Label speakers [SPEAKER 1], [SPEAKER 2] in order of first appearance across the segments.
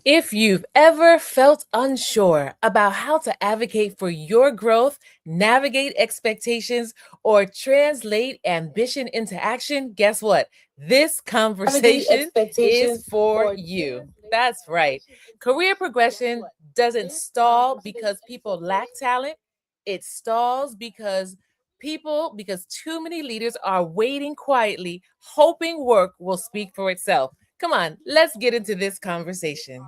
[SPEAKER 1] If you've ever felt unsure about how to advocate for your growth, navigate expectations, or translate ambition into action, guess what? This
[SPEAKER 2] Navigate
[SPEAKER 1] conversation is
[SPEAKER 2] expectations
[SPEAKER 1] for
[SPEAKER 2] or
[SPEAKER 1] you. That's right. Career progression doesn't stall because people lack talent, it stalls because too many leaders are waiting quietly, hoping work will speak for itself. Come on, let's get into this conversation.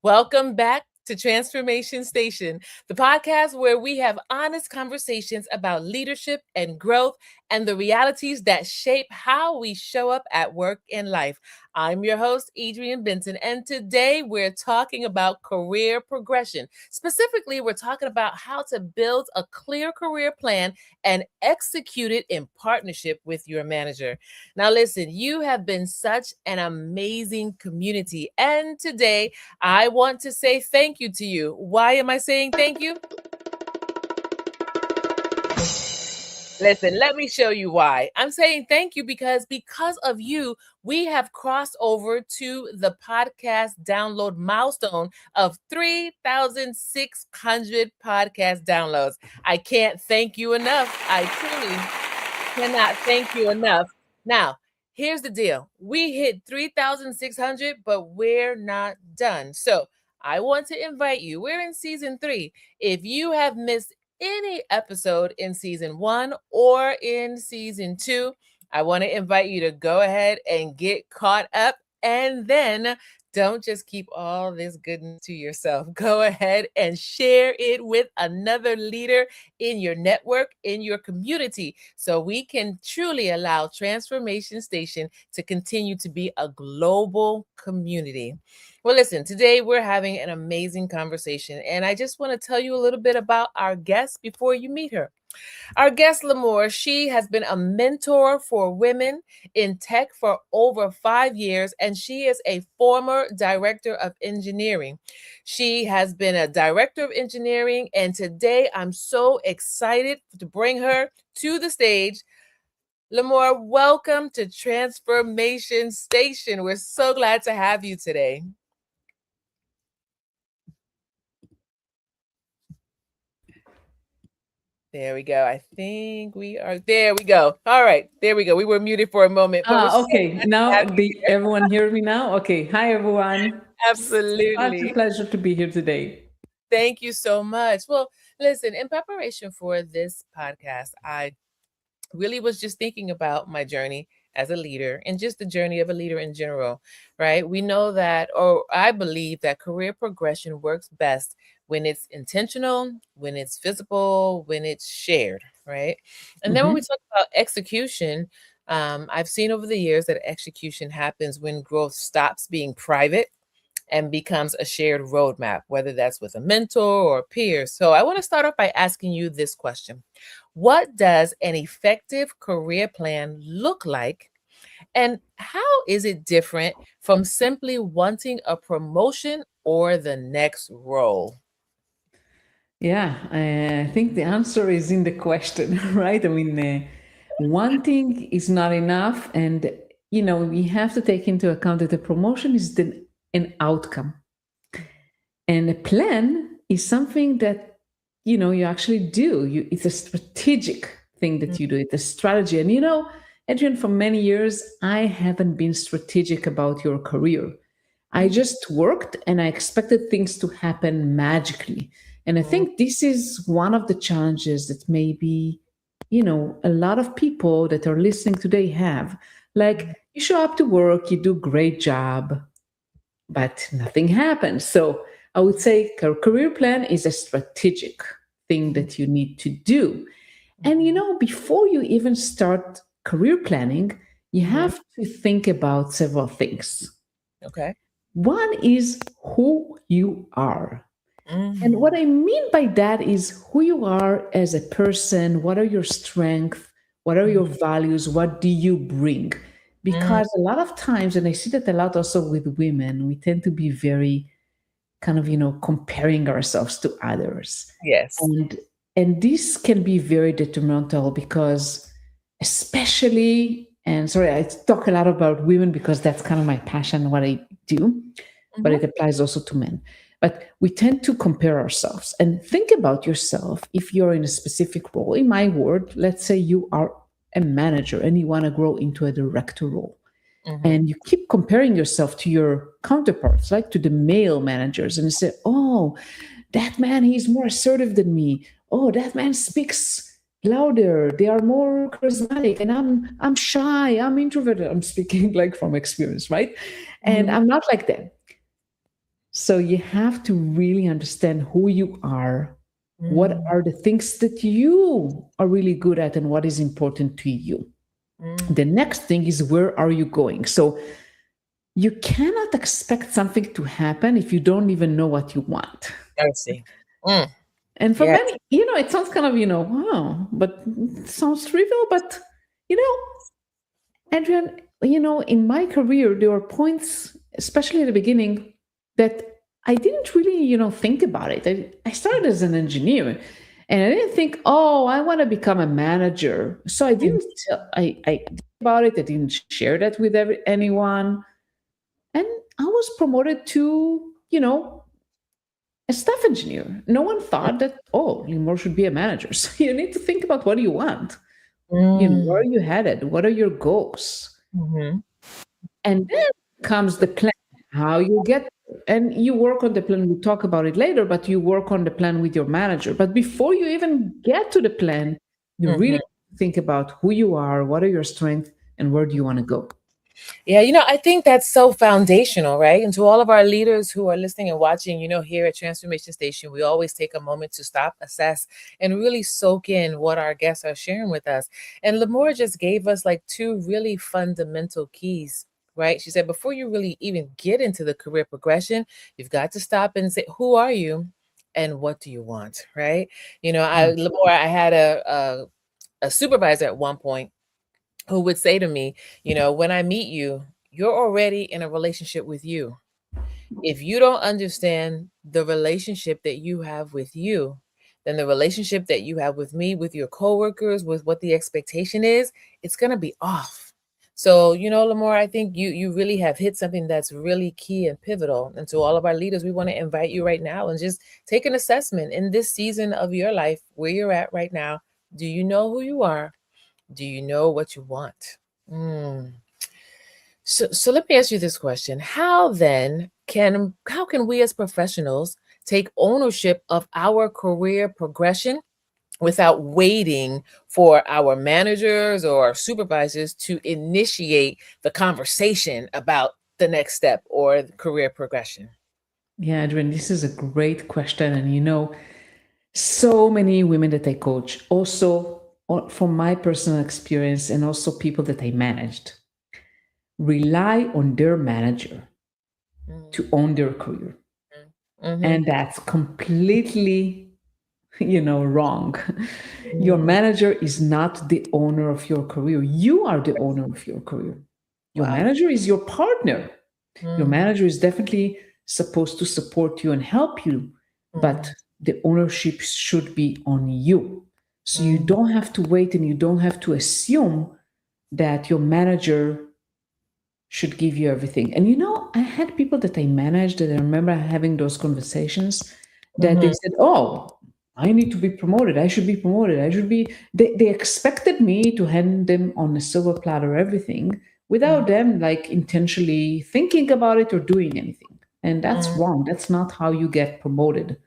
[SPEAKER 1] Welcome back to Transformation Station, the podcast where we have honest conversations about leadership and growth and the realities that shape how we show up at work and life. I'm your host, Adrienne Benton, and today we're talking about career progression. Specifically, we're talking about how to build a clear career plan and execute it in partnership with your manager. Now, listen, you have been such an amazing community, and today I want to say thank you to you. Why am I saying thank you? Listen, let me show you why. I'm saying thank you because of you, we have crossed over to the podcast download milestone of 3,600 podcast downloads. I can't thank you enough. I truly cannot thank you enough. Now, here's the deal. We hit 3,600, but we're not done. So, I want to invite you. We're in season 3. If you have missed any episode in season 1 or in season 2, I want to invite you to go ahead and get caught up, and then don't just keep all this goodness to yourself. Go ahead and share it with another leader in your network, in your community, so we can truly allow Transformation Station to continue to be a global community. Well, listen, today we're having an amazing conversation, and I just want to tell you a little bit about our guest before you meet her. Our guest, Limor, she has been a mentor for women in tech for over 5 years, and she is a former director of engineering. She has been a director of engineering, and today I'm so excited to bring her to the stage. Limor, welcome to Transformation Station. We're so glad to have you today. There we go. I think we are. There we go. All right. There we go. We were muted for a moment, but we're so
[SPEAKER 3] Okay.
[SPEAKER 1] glad to
[SPEAKER 3] Now,
[SPEAKER 1] have you here.
[SPEAKER 3] everyone hear me now? Okay. Hi, everyone. Such a
[SPEAKER 1] Absolutely.
[SPEAKER 3] pleasure to be here today.
[SPEAKER 1] Thank you so much. Well, listen, in preparation for this podcast, I really was just thinking about my journey as a leader and just the journey of a leader in general, right? We know that, or I believe that career progression works best when it's intentional, when it's visible, when it's shared, right? And then when we
[SPEAKER 3] Mhm.
[SPEAKER 1] talk about execution, I've seen over the years that execution happens when growth stops being private and becomes a shared roadmap, whether that's with a mentor or peers. So I want to start off by asking you this question. What does an effective career plan look like? And how is it different from simply wanting a promotion or the next role?
[SPEAKER 3] Yeah, I think the answer is in the question, right? I mean, one thing is not enough. And, we have to take into account that the promotion is an outcome. And a plan is something that, you actually do. It's a strategic thing that you do. It's a strategy. And, Adrian, for many years, I haven't been strategic about your career. I just worked and I expected things to happen magically. And I
[SPEAKER 1] Mhm.
[SPEAKER 3] think this is one of the challenges that maybe, a lot of people that are listening today have. Like, you show up to work, you do a great job, but nothing happens. So I would say career plan is a strategic thing that you need to do. And before you even start career planning, you
[SPEAKER 1] Mhm.
[SPEAKER 3] have to think about several things.
[SPEAKER 1] Okay.
[SPEAKER 3] One is who you are. And what
[SPEAKER 1] Mm.
[SPEAKER 3] I mean by that is who you are as a person, what are your strengths, what are your
[SPEAKER 1] Mhm.
[SPEAKER 3] values, what do you bring?
[SPEAKER 1] Mm,
[SPEAKER 3] because a lot of times, and I see that a lot also with women, we tend to be very kind of, comparing ourselves to others.
[SPEAKER 1] yes.
[SPEAKER 3] And this can be very detrimental because, especially, and sorry, I talk a lot about women because that's kind of my passion, what I do, but
[SPEAKER 1] Mhm,
[SPEAKER 3] it applies also to men. But we tend to compare ourselves and think about yourself if you're in a specific role. In my word, let's say you are a manager and you want to grow into a director role,
[SPEAKER 1] mhm,
[SPEAKER 3] and you keep comparing yourself to your counterparts, like to the male managers, and you say, oh, that man, he's more assertive than me. Oh, that man speaks louder, they are more charismatic, and I'm shy, I'm introverted. I'm speaking like from experience, right? And
[SPEAKER 1] mhm,
[SPEAKER 3] I'm not like that. So you have to really understand who you are, what
[SPEAKER 1] mm,
[SPEAKER 3] are the things that you are really good at, and what is important to you.
[SPEAKER 1] mm.
[SPEAKER 3] The next thing is, where are you going? So you cannot expect something to happen if you don't even know what you want.
[SPEAKER 1] I see. Mm,
[SPEAKER 3] And for
[SPEAKER 1] yes.
[SPEAKER 3] many, it sounds kind of, wow, but it sounds trivial. But, you know, Adrian, in my career, there were points, especially at the beginning, that I didn't really, think about it. I started as an engineer, and I didn't think, oh, I want to become a manager. So I
[SPEAKER 1] Mm,
[SPEAKER 3] didn't, I did about it. I didn't share that with anyone. And I was promoted to, a staff engineer. No one thought that, oh, Limor should be a manager. So you need to think about, what do you want? Where are
[SPEAKER 1] mm,
[SPEAKER 3] you headed? What are your goals?
[SPEAKER 1] mhm.
[SPEAKER 3] And then comes the plan, how you get there. And you work on the plan. We'll talk about it later, but you work on the plan with your manager. But before you even get to the plan, you
[SPEAKER 1] Mhm.
[SPEAKER 3] really think about who you are, what are your strengths, and where do you want to go?
[SPEAKER 1] Yeah, I think that's so foundational, right? And to all of our leaders who are listening and watching, here at Transformation Station, we always take a moment to stop, assess, and really soak in what our guests are sharing with us. And Limor just gave us like two really fundamental keys, right? She said, before you really even get into the career progression, you've got to stop and say, who are you and what do you want, right? Limor, I had a supervisor at one point who would say to me, when I meet you, you're already in a relationship with you. If you don't understand the relationship that you have with you, then the relationship that you have with me, with your coworkers, with what the expectation is, it's going to be off. So, Lamar, I think you really have hit something that's really key and pivotal. And to all of our leaders, we want to invite you right now and just take an assessment in this season of your life, where you're at right now. Do you know who you are? Do you know what you want? Mm. So let me ask you this question. How can we as professionals take ownership of our career progression without waiting for our managers or our supervisors to initiate the conversation about the next step or the career progression?
[SPEAKER 3] Yeah, Adrian, this is a great question. And so many women that I coach, also from my personal experience and also people that I managed, rely on their manager to
[SPEAKER 1] Mm,
[SPEAKER 3] own their career.
[SPEAKER 1] mhm,
[SPEAKER 3] And that's completely, wrong. Your
[SPEAKER 1] mm,
[SPEAKER 3] manager is not the owner of your career. You are the owner of your career. Your
[SPEAKER 1] wow.
[SPEAKER 3] manager is your partner. Your
[SPEAKER 1] Mm,
[SPEAKER 3] manager is definitely supposed to support you and help you, but
[SPEAKER 1] mhm,
[SPEAKER 3] the ownership should be on you. So you
[SPEAKER 1] mm,
[SPEAKER 3] don't have to wait and you don't have to assume that your manager should give you everything. And I had people that I managed that I remember having those conversations that they
[SPEAKER 1] mhm,
[SPEAKER 3] said, oh, I need to be promoted. I should be promoted. I should be. They expected me to hand them on a silver platter everything
[SPEAKER 1] mm,
[SPEAKER 3] without them like intentionally thinking about it or doing anything. And that's
[SPEAKER 1] mm,
[SPEAKER 3] wrong. That's not how you get promoted.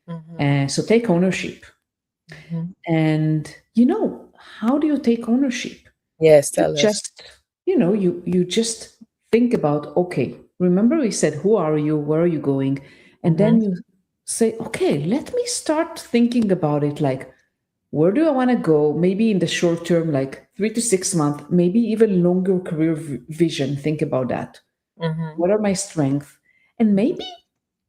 [SPEAKER 1] mhm,
[SPEAKER 3] So take ownership.
[SPEAKER 1] mhm.
[SPEAKER 3] And how do you take ownership?
[SPEAKER 1] Yes,
[SPEAKER 3] You
[SPEAKER 1] tell us.
[SPEAKER 3] just you just think about, okay, remember we said, who are you, where are you going? And
[SPEAKER 1] Mhm,
[SPEAKER 3] then you say, okay, let me start thinking about it, like, where do I want to go? Maybe in the short term, like 3 to 6 months, maybe even longer career vision. Think about that.
[SPEAKER 1] mhm,
[SPEAKER 3] What are my strengths? And maybe,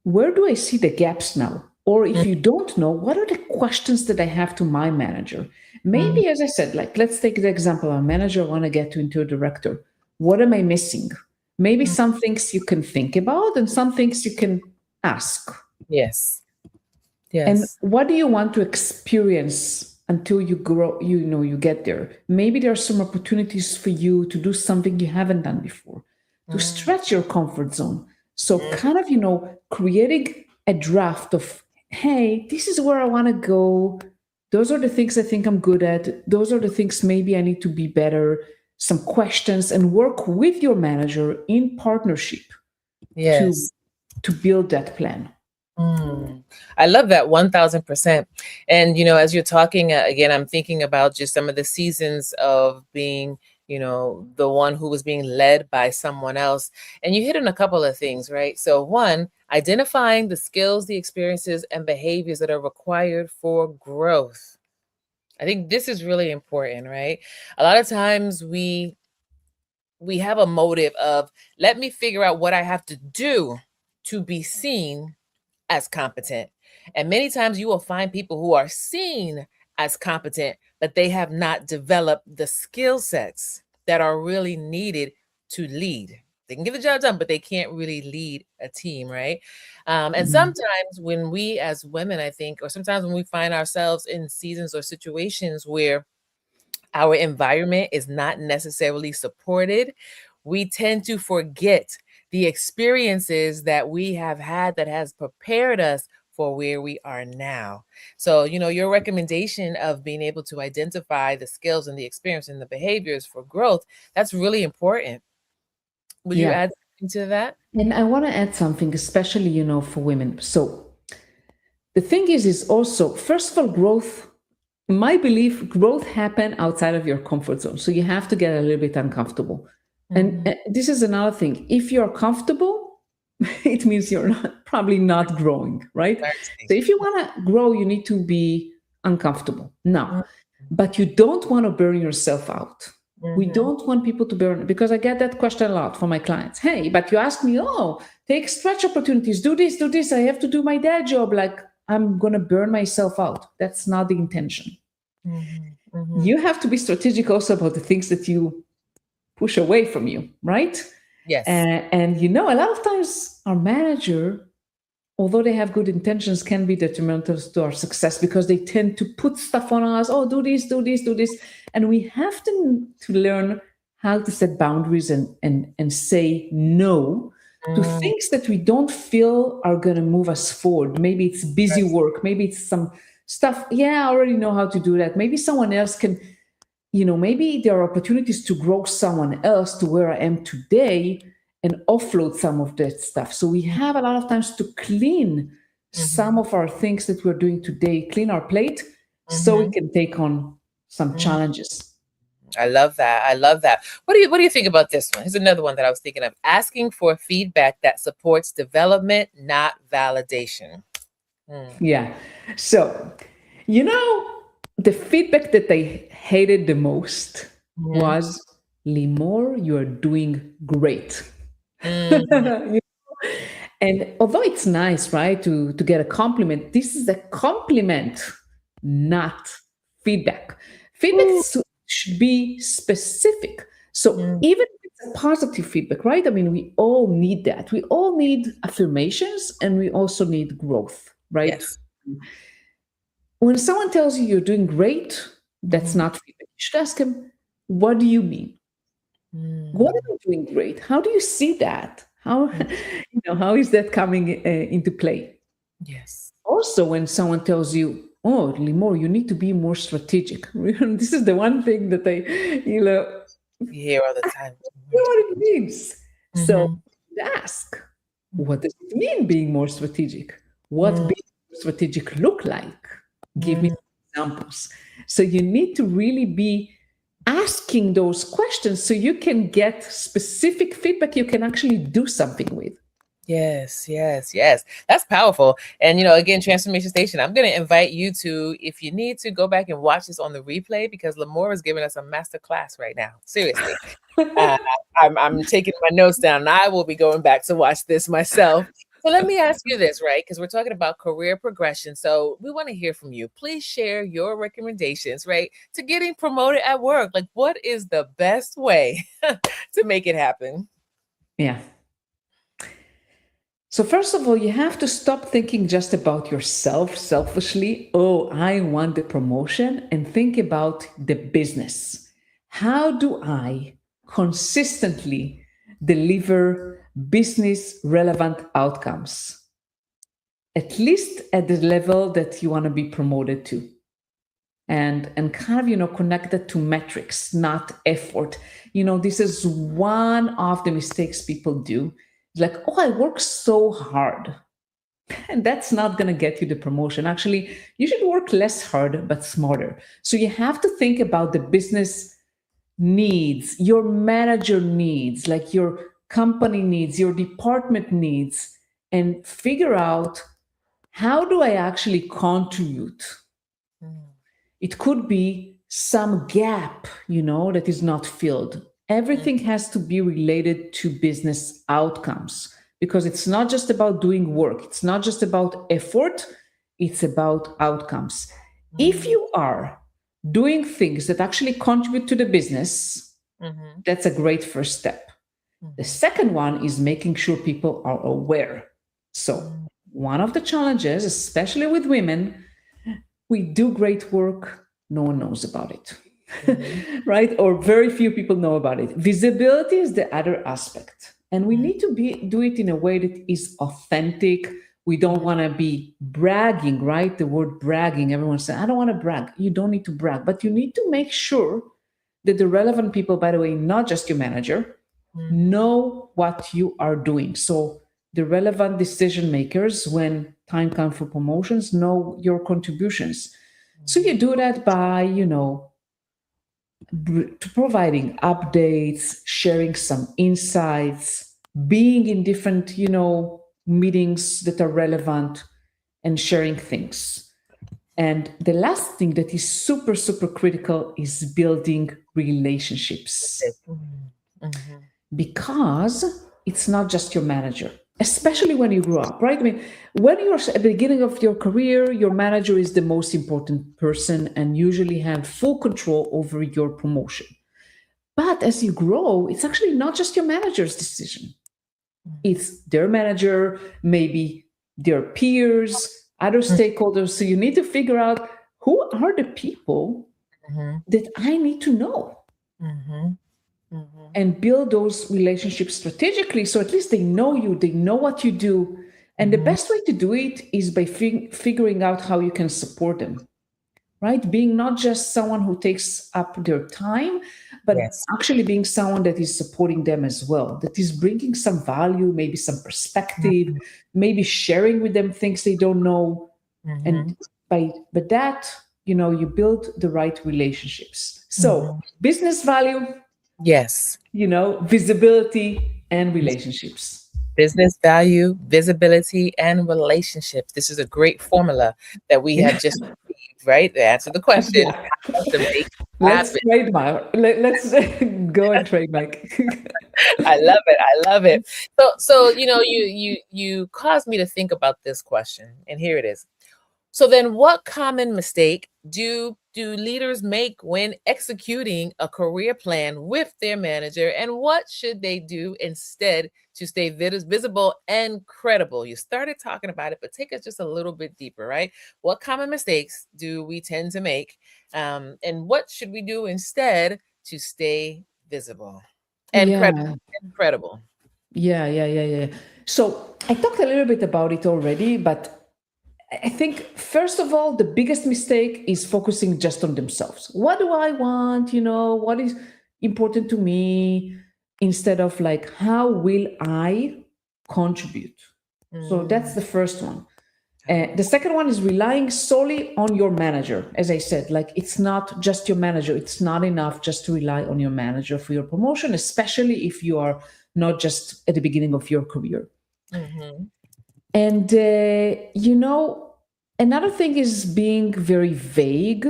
[SPEAKER 3] where do I see the gaps now? Or if you don't know, what are the questions that I have to my manager?
[SPEAKER 1] mhm,
[SPEAKER 3] Maybe, as I said, like, let's take the example, our manager want to get into a director. What am I missing? Maybe some things you can think about and some things you can ask.
[SPEAKER 1] Yes.
[SPEAKER 3] And
[SPEAKER 1] Yes.
[SPEAKER 3] what do you want to experience until you grow, you get there? Maybe there are some opportunities for you to do something you haven't done before, to
[SPEAKER 1] Mm,
[SPEAKER 3] stretch your comfort zone. So
[SPEAKER 1] mm,
[SPEAKER 3] kind of, creating a draft of, hey, this is where I want to go. Those are the things I think I'm good at. Those are the things maybe I need to be better. Some questions, and work with your manager in partnership to
[SPEAKER 1] yes.
[SPEAKER 3] build that plan.
[SPEAKER 1] Mm. I love that 1000%. And, as you're talking, again, I'm thinking about just some of the seasons of being, the one who was being led by someone else. And you hit on a couple of things, right? So, one, identifying the skills, the experiences, and behaviors that are required for growth. I think this is really important, right? A lot of times we have a motive of, let me figure out what I have to do to be seen as competent. And many times you will find people who are seen as competent, but they have not developed the skill sets that are really needed to lead. They can get the job done, but they can't really lead a team, right? And
[SPEAKER 3] Mhm.
[SPEAKER 1] sometimes when we as women, I think, or sometimes when we find ourselves in seasons or situations where our environment is not necessarily supported, we tend to forget the experiences that we have had that has prepared us for where we are now. So, your recommendation of being able to identify the skills and the experience and the behaviors for growth, that's really important. Would you
[SPEAKER 3] Yeah.
[SPEAKER 1] add something to that?
[SPEAKER 3] And I want to add something, especially, for women. So the thing is also, first of all, growth, my belief, growth happen outside of your comfort zone. So you have to get a little bit uncomfortable. And
[SPEAKER 1] Mhm.
[SPEAKER 3] this is another thing. If you're comfortable, it means you're probably not growing, right?
[SPEAKER 1] Mercy.
[SPEAKER 3] So if you want to grow, you need to be uncomfortable. Now,
[SPEAKER 1] Mhm.
[SPEAKER 3] but you don't want to burn yourself out. We
[SPEAKER 1] Mhm.
[SPEAKER 3] don't want people to burn, because I get that question a lot from my clients. Hey, but you ask me, oh, take stretch opportunities, do this, do this. I have to do my dad job. Like, I'm going to burn myself out. That's not the intention.
[SPEAKER 1] Mhm. Mhm.
[SPEAKER 3] You have to be strategic also about the things that you push away from you, right?
[SPEAKER 1] Yes.
[SPEAKER 3] And a lot of times our manager, although they have good intentions, can be detrimental to our success, because they tend to put stuff on us. Oh, do this, do this, do this. And we have to learn how to set boundaries and say no to
[SPEAKER 1] Mm,
[SPEAKER 3] things that we don't feel are going to move us forward. Maybe it's busy
[SPEAKER 1] mercy.
[SPEAKER 3] work. Maybe it's some stuff. Yeah, I already know how to do that. Maybe someone else can, maybe there are opportunities to grow someone else to where I am today and offload some of that stuff. So we have a lot of times to clean some
[SPEAKER 1] Mhm.
[SPEAKER 3] of our things that we're doing today, clean our plate, so we
[SPEAKER 1] Mhm.
[SPEAKER 3] can take on some
[SPEAKER 1] Mhm.
[SPEAKER 3] challenges.
[SPEAKER 1] I love that. I love that. What do you think about this one? Here's another one that I was thinking of. Asking for feedback that supports development, not validation. Mm.
[SPEAKER 3] Yeah. So, you know, the feedback that I hated the most
[SPEAKER 1] Mhm.
[SPEAKER 3] was, Limor, you are doing great.
[SPEAKER 1] Mm.
[SPEAKER 3] And although it's nice, right, to get a compliment, this is a compliment, not feedback. Feedback
[SPEAKER 1] Ooh.
[SPEAKER 3] should be specific. So
[SPEAKER 1] Mm.
[SPEAKER 3] even if it's a positive feedback, right? I mean, we all need that. We all need affirmations, and we also need growth, right?
[SPEAKER 1] Yes.
[SPEAKER 3] When someone tells you you're doing great, that's
[SPEAKER 1] Mhm.
[SPEAKER 3] not feedback. You should ask him, what do you mean? What
[SPEAKER 1] Mm.
[SPEAKER 3] am I doing great? How do you see that? How
[SPEAKER 1] Mm.
[SPEAKER 3] how is that coming into play?
[SPEAKER 1] Yes.
[SPEAKER 3] Also, when someone tells you, "Oh, Limor, you need to be more strategic," this is the one thing that you know,
[SPEAKER 1] You hear all the time.
[SPEAKER 3] you know what it means. So
[SPEAKER 1] Mhm.
[SPEAKER 3] ask, what does it mean being more strategic? What
[SPEAKER 1] Mhm.
[SPEAKER 3] being more strategic look like? Give me
[SPEAKER 1] Mm.
[SPEAKER 3] examples. So you need to really be asking those questions so you can get specific feedback you can actually do something with.
[SPEAKER 1] Yes, yes, yes. That's powerful. And again, Transformation Station, I'm going to invite you to, if you need to, go back and watch this on the replay, because Lamora is giving us a master class right now. Seriously. Uh, I'm taking my notes down, and I will be going back to watch this myself. So let me ask you this, right? Because we're talking about career progression. So we want to hear from you. Please share your recommendations, right, to getting promoted at work. Like, what is the best way to make it happen?
[SPEAKER 3] Yeah. So, first of all, you have to stop thinking just about yourself selfishly. Oh, I want the promotion, and think about the business. How do I consistently deliver business relevant outcomes, at least at the level that you want to be promoted to? And kind of connect that to metrics, not effort. This is one of the mistakes people do. It's like, oh, I work so hard, and that's not going to get you the promotion. Actually, you should work less hard but smarter. So you have to think about the business needs, your manager needs, like your company needs, your department needs, and figure out, how do I actually contribute? It could be some gap, that is not filled. Everything has to be related to business outcomes, because it's not just about doing work. It's not just about effort. It's about outcomes. If you are doing things that actually contribute to the business, that's a great first step. The second one is making sure people are aware. So, one of the challenges, especially with women, we do great work, no one knows about it, right? Or very few people know about it. Visibility is the other aspect. And we need to do it in a way that is authentic. We don't want to be bragging, right? The word bragging, everyone says, I don't want to brag. You don't need to brag, but you need to make sure that the relevant people, by the way, not just your manager, know what you are doing. So the relevant decision makers, when time comes for promotions, know your contributions. So you do that by, providing updates, sharing some insights, being in different, meetings that are relevant, and sharing things. And the last thing that is super, super critical is building relationships, because it's not just your manager, especially when you grow up, right? I mean, when you're at the beginning of your career, your manager is the most important person and usually have full control over your promotion. But as you grow, it's actually not just your manager's decision. It's their manager, maybe their peers, other stakeholders. So you need to figure out, who are the people that I need to know, and build those relationships strategically, so at least they know you, they know what you do. And the best way to do it is by figuring out how you can support them, right? Being not just someone who takes up their time, but actually being someone that is supporting them as well, that is bringing some value, maybe some perspective, maybe sharing with them things they don't know. And by that, you build the right relationships. So business value,
[SPEAKER 1] Yes.
[SPEAKER 3] visibility, and relationships.
[SPEAKER 1] Business value, visibility, and relationships. This is a great formula that we have just received, right? To answer the question,
[SPEAKER 3] Yeah.
[SPEAKER 1] how to make it
[SPEAKER 3] Let's
[SPEAKER 1] happen.
[SPEAKER 3] trademark. Let's go and trademark.
[SPEAKER 1] I love it. I love it. So you caused me to think about this question, and here it is. So then, what common mistake do leaders make when executing a career plan with their manager, and what should they do instead to stay visible and credible? You started talking about it, but take us just a little bit deeper, right? What common mistakes do we tend to make, and what should we do instead to stay visible and
[SPEAKER 3] Yeah,
[SPEAKER 1] credible?
[SPEAKER 3] yeah. So I talked a little bit about it already, but I think, first of all, the biggest mistake is focusing just on themselves. What do I want? What is important to me? Instead of like, how will I contribute? So that's the first one. The second one is relying solely on your manager. As I said, like, it's not just your manager. It's not enough just to rely on your manager for your promotion, especially if you are not just at the beginning of your career. And, another thing is being very vague.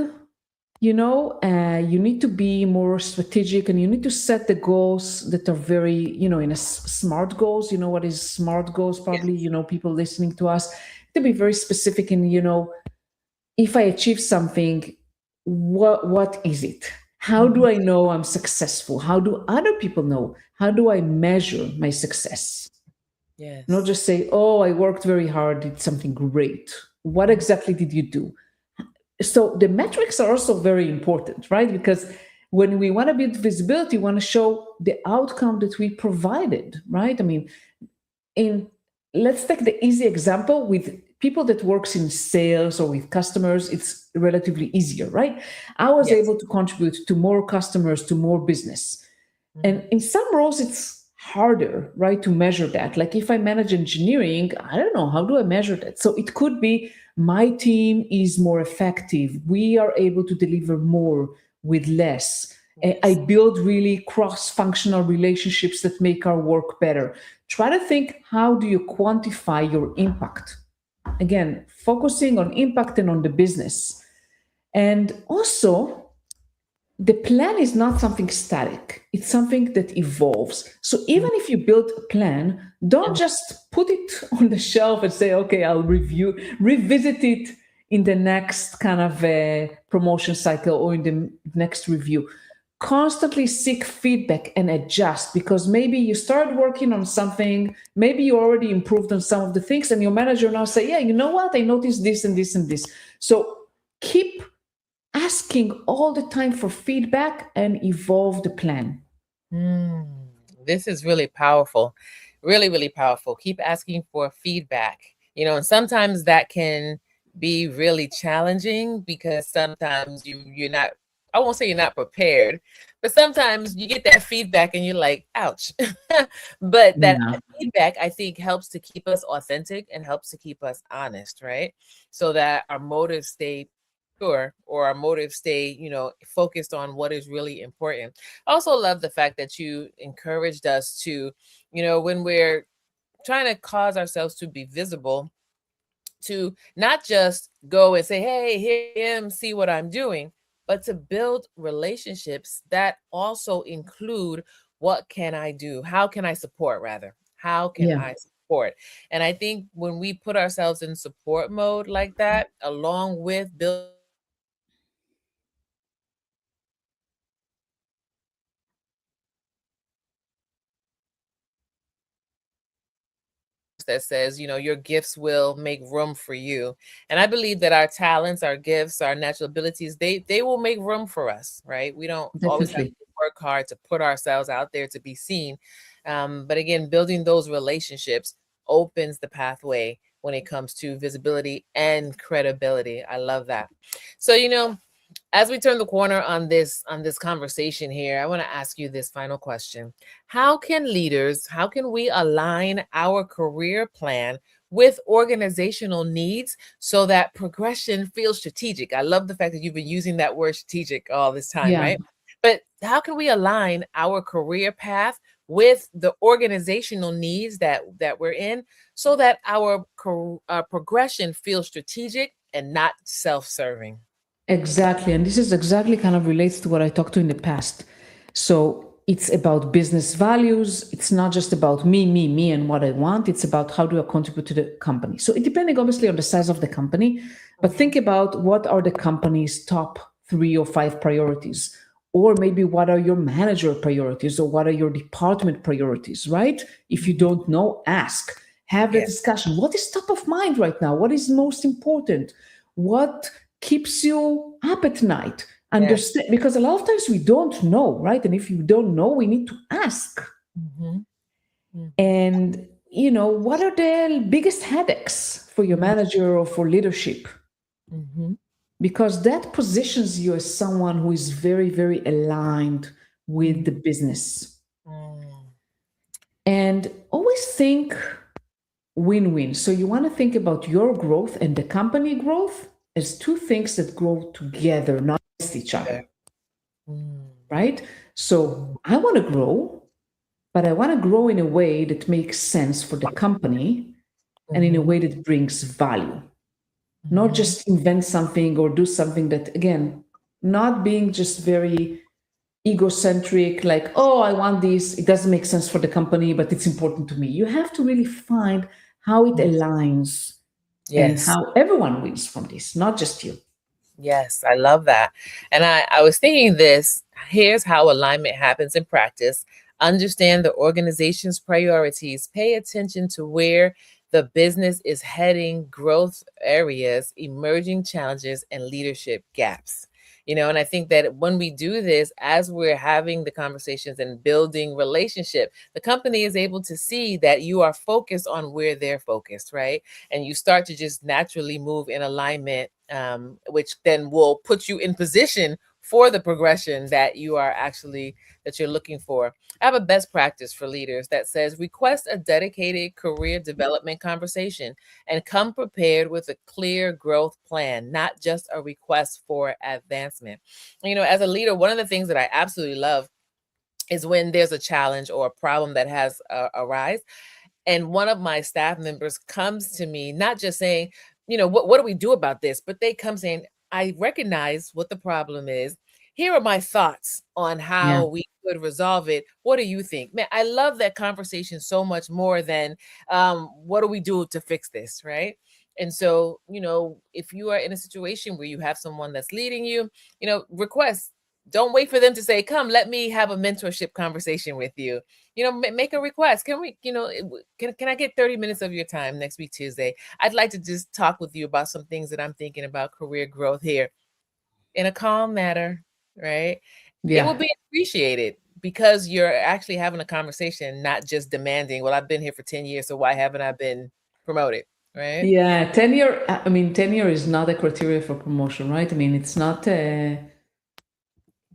[SPEAKER 3] you need to be more strategic, and you need to set the goals that are very, in a smart goals. You know what is smart goals? Probably,
[SPEAKER 1] Yes.
[SPEAKER 3] people listening to us, to be very specific in, if I achieve something, what is it? How do
[SPEAKER 1] Mhm.
[SPEAKER 3] I know I'm successful? How do other people know? How do I measure my success? Not
[SPEAKER 1] Yes.
[SPEAKER 3] just say, oh, I worked very hard, did something great. What
[SPEAKER 1] Mhm.
[SPEAKER 3] exactly did you do? So the metrics are also very important, right? Because when we want to build visibility, we want to show the outcome that we provided, right? I mean, in let's take the easy example with people that works in sales or with customers. It's relatively easier, right? I was
[SPEAKER 1] Yes.
[SPEAKER 3] able to contribute to more customers, to more business. And
[SPEAKER 1] Mhm.
[SPEAKER 3] in some roles, it's harder, right, to measure that. Like if I manage engineering, I don't know, how do I measure that? So it could be my team is more effective. We are able to deliver more with less. I
[SPEAKER 1] Yes.
[SPEAKER 3] build really cross functional relationships that make our work better. Try to think, how do you quantify your impact? Again, focusing on impact and on the business. And also, the plan is not something static, it's something that evolves. So even
[SPEAKER 1] Mhm.
[SPEAKER 3] if you build a plan, don't
[SPEAKER 1] Mhm.
[SPEAKER 3] just put it on the shelf and say, okay, I'll revisit it in the next kind of promotion cycle or in the next review. Constantly seek feedback and adjust, because maybe you started working on something, maybe you already improved on some of the things, and your manager now say, yeah, you know what, I noticed this and this and this. So keep asking all the time for feedback and evolve the plan.
[SPEAKER 1] Mm, this is really powerful. Really, really powerful. Keep asking for feedback. And sometimes that can be really challenging because sometimes you're not, I won't say you're not prepared, but sometimes you get that feedback and you're like, ouch. But that
[SPEAKER 3] Yeah,
[SPEAKER 1] feedback, I think, helps to keep us authentic and helps to keep us honest, right? So that our motives stay pure, or our motives stay, focused on what is really important. I also love the fact that you encouraged us to, when we're trying to cause ourselves to be visible, to not just go and say, hey, here I am, see what I'm doing, but to build relationships that also include, what can I do? How can I support, rather? How can
[SPEAKER 3] yeah,
[SPEAKER 1] I support? And I think when we put ourselves in support mode like that, along with building that says, your gifts will make room for you. And I believe that our talents, our gifts, our natural abilities, they will make room for us, right? We don't always have
[SPEAKER 3] definitely.
[SPEAKER 1] to work hard to put ourselves out there to be seen. But again, building those relationships opens the pathway when it comes to visibility and credibility. I love that. So, as we turn the corner on this conversation here, I want to ask you this final question. How can we align our career plan with organizational needs so that progression feels strategic? I love the fact that you've been using that word strategic all this time,
[SPEAKER 3] Yeah,
[SPEAKER 1] right? But how can we align our career path with the organizational needs that we're in, so that our progression feels strategic and not self-serving?
[SPEAKER 3] exactly. And this is exactly kind of relates to what I talked to in the past. So it's about business values. It's not just about me, and what I want. It's about how do I contribute to the company. So it depending obviously on the size of the company, but
[SPEAKER 1] Mhm.
[SPEAKER 3] think about what are the company's top 3 or 5 priorities, or maybe what are your manager priorities, or what are your department priorities, right? If you
[SPEAKER 1] Mhm.
[SPEAKER 3] don't know, ask, have the
[SPEAKER 1] Yes.
[SPEAKER 3] discussion. What is top of mind right now? What is most important? What keeps you up at night?
[SPEAKER 1] Yes.
[SPEAKER 3] Understand, because a lot of times we don't know, right? And if you don't know, we need to ask.
[SPEAKER 1] Mhm. Mhm.
[SPEAKER 3] And what are the biggest headaches for your
[SPEAKER 1] Mhm.
[SPEAKER 3] manager or for leadership?
[SPEAKER 1] Mhm.
[SPEAKER 3] Because that positions you as someone who is very, very aligned with
[SPEAKER 1] Mhm.
[SPEAKER 3] the business.
[SPEAKER 1] Mm.
[SPEAKER 3] And always think win-win. So you want to think about your growth and the company growth as two things that grow together, not against each
[SPEAKER 1] Okay.
[SPEAKER 3] other,
[SPEAKER 1] Mm.
[SPEAKER 3] right?
[SPEAKER 1] Mhm.
[SPEAKER 3] So I want to grow, but I want to grow in a way that makes sense for the company and in a
[SPEAKER 1] Mhm.
[SPEAKER 3] way that brings value, not
[SPEAKER 1] Mhm.
[SPEAKER 3] just invent something or do something that, again, not being just very egocentric, like, oh, I want this, it doesn't make sense for the company, but it's important to me. You have to really find how it aligns and
[SPEAKER 1] Yes.
[SPEAKER 3] how everyone wins from this, not just you.
[SPEAKER 1] Yes, I love that. And I was thinking this, here's how alignment happens in practice. Understand the organization's priorities, pay attention to where the business is heading, growth areas, emerging challenges, and leadership gaps. And I think that when we do this, as we're having the conversations and building relationship, the company is able to see that you are focused on where they're focused, right? And you start to just naturally move in alignment, which then will put you in position for the progression that you're looking for. I have a best practice for leaders that says request a dedicated career development conversation and come prepared with a clear growth plan, not just a request for advancement. As a leader, one of the things that I absolutely love is when there's a challenge or a problem that has arise, and one of my staff members comes to me, not just saying, what do we do about this? But they come saying, I recognize what the problem is. Here are my thoughts on
[SPEAKER 3] Yeah.
[SPEAKER 1] how we could resolve it. What do you think? Man, I love that conversation so much more than what do we do to fix this, right? And so, if you are in a situation where you have someone that's leading you, request. Don't wait for them to say, come, let me have a mentorship conversation with you. Make a request. Can we, can I get 30 minutes of your time next week, Tuesday? I'd like to just talk with you about some things that I'm thinking about career growth here in a calm manner, right? It will
[SPEAKER 3] Yeah.
[SPEAKER 1] be appreciated because you're actually having a conversation, not just demanding, well, I've been here for 10 years, so why haven't I been promoted, right?
[SPEAKER 3] Yeah. Tenure, I mean, tenure is not a criteria for promotion, right? I mean, it's not,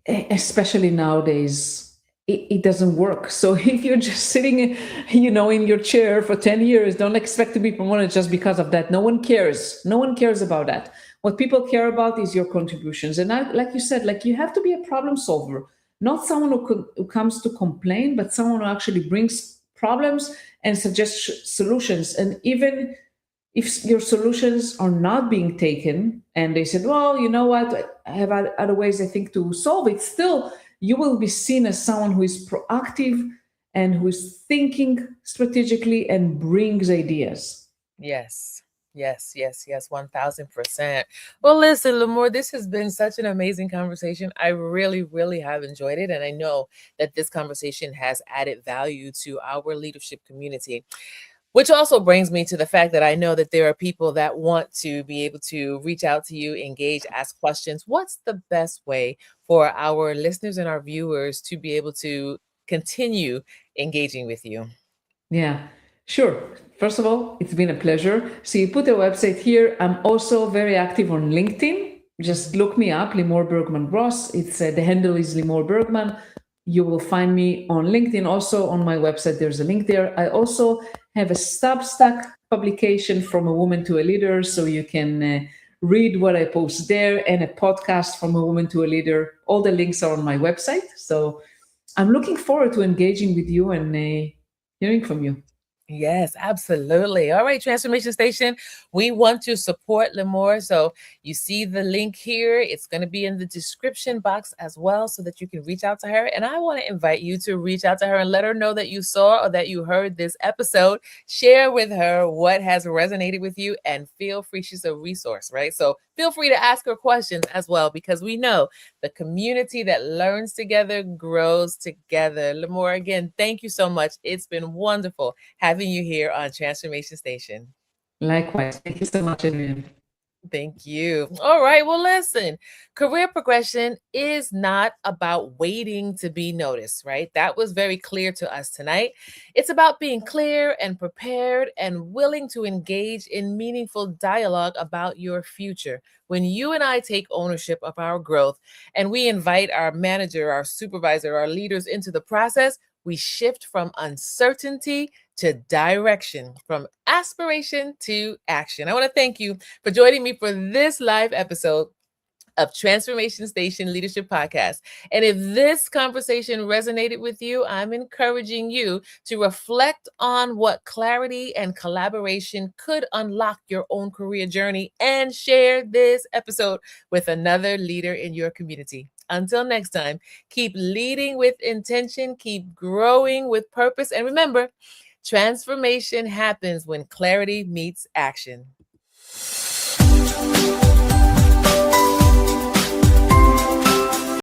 [SPEAKER 3] especially nowadays, it doesn't work. So if you're just sitting, in your chair for 10 years, don't expect to be promoted just because of that. No one cares. No one cares about that. What people care about is your contributions. And like you said, like, you have to be a problem solver, not someone who comes to complain, but someone who actually brings problems and suggests solutions. And even if your solutions are not being taken and they said, well, you know what, I have other ways, I think, to solve it, still you will be seen as someone who is proactive and who is thinking strategically and brings ideas.
[SPEAKER 1] Yes. Yes, yes, yes, 1000%. Well, listen, Limor, this has been such an amazing conversation. I really, really have enjoyed it. And I know that this conversation has added value to our leadership community, which also brings me to the fact that I know that there are people that want to be able to reach out to you, engage, ask questions. What's the best way for our listeners and our viewers to be able to continue engaging with you?
[SPEAKER 3] Yeah, sure. First of all, it's been a pleasure. So you put a website here. I'm also very active on LinkedIn. Just look me up, Limor Bergman Gross. It's the handle is Limor Bergman. You will find me on LinkedIn. Also on my website, there's a link there. I also have a Substack publication, From a Woman to a Leader, so you can read what I post there, and a podcast, From a Woman to a Leader. All the links are on my website. So I'm looking forward to engaging with you and hearing from you.
[SPEAKER 1] Yes, absolutely. All right, Transformation Station. We want to support Limor. So you see the link here. It's going to be in the description box as well so that you can reach out to her. And I want to invite you to reach out to her and let her know that you saw or that you heard this episode. Share with her what has resonated with you and feel free. She's a resource, right? So feel free to ask her questions as well because we know the community that learns together grows together. Limor, again, thank you so much. It's been wonderful having you here on Transformation Station.
[SPEAKER 3] Likewise. Thank you so much, Adrian.
[SPEAKER 1] Thank you. All right. Well, listen, career progression is not about waiting to be noticed, right? That was very clear to us tonight. It's about being clear and prepared and willing to engage in meaningful dialogue about your future. When you and I take ownership of our growth and we invite our manager, our supervisor, our leaders into the process, we shift from uncertainty to direction, from aspiration to action. I want to thank you for joining me for this live episode of Transformation Station Leadership Podcast. And if this conversation resonated with you, I'm encouraging you to reflect on what clarity and collaboration could unlock your own career journey and share this episode with another leader in your community. Until next time, keep leading with intention, keep growing with purpose, and remember, transformation happens when clarity meets action.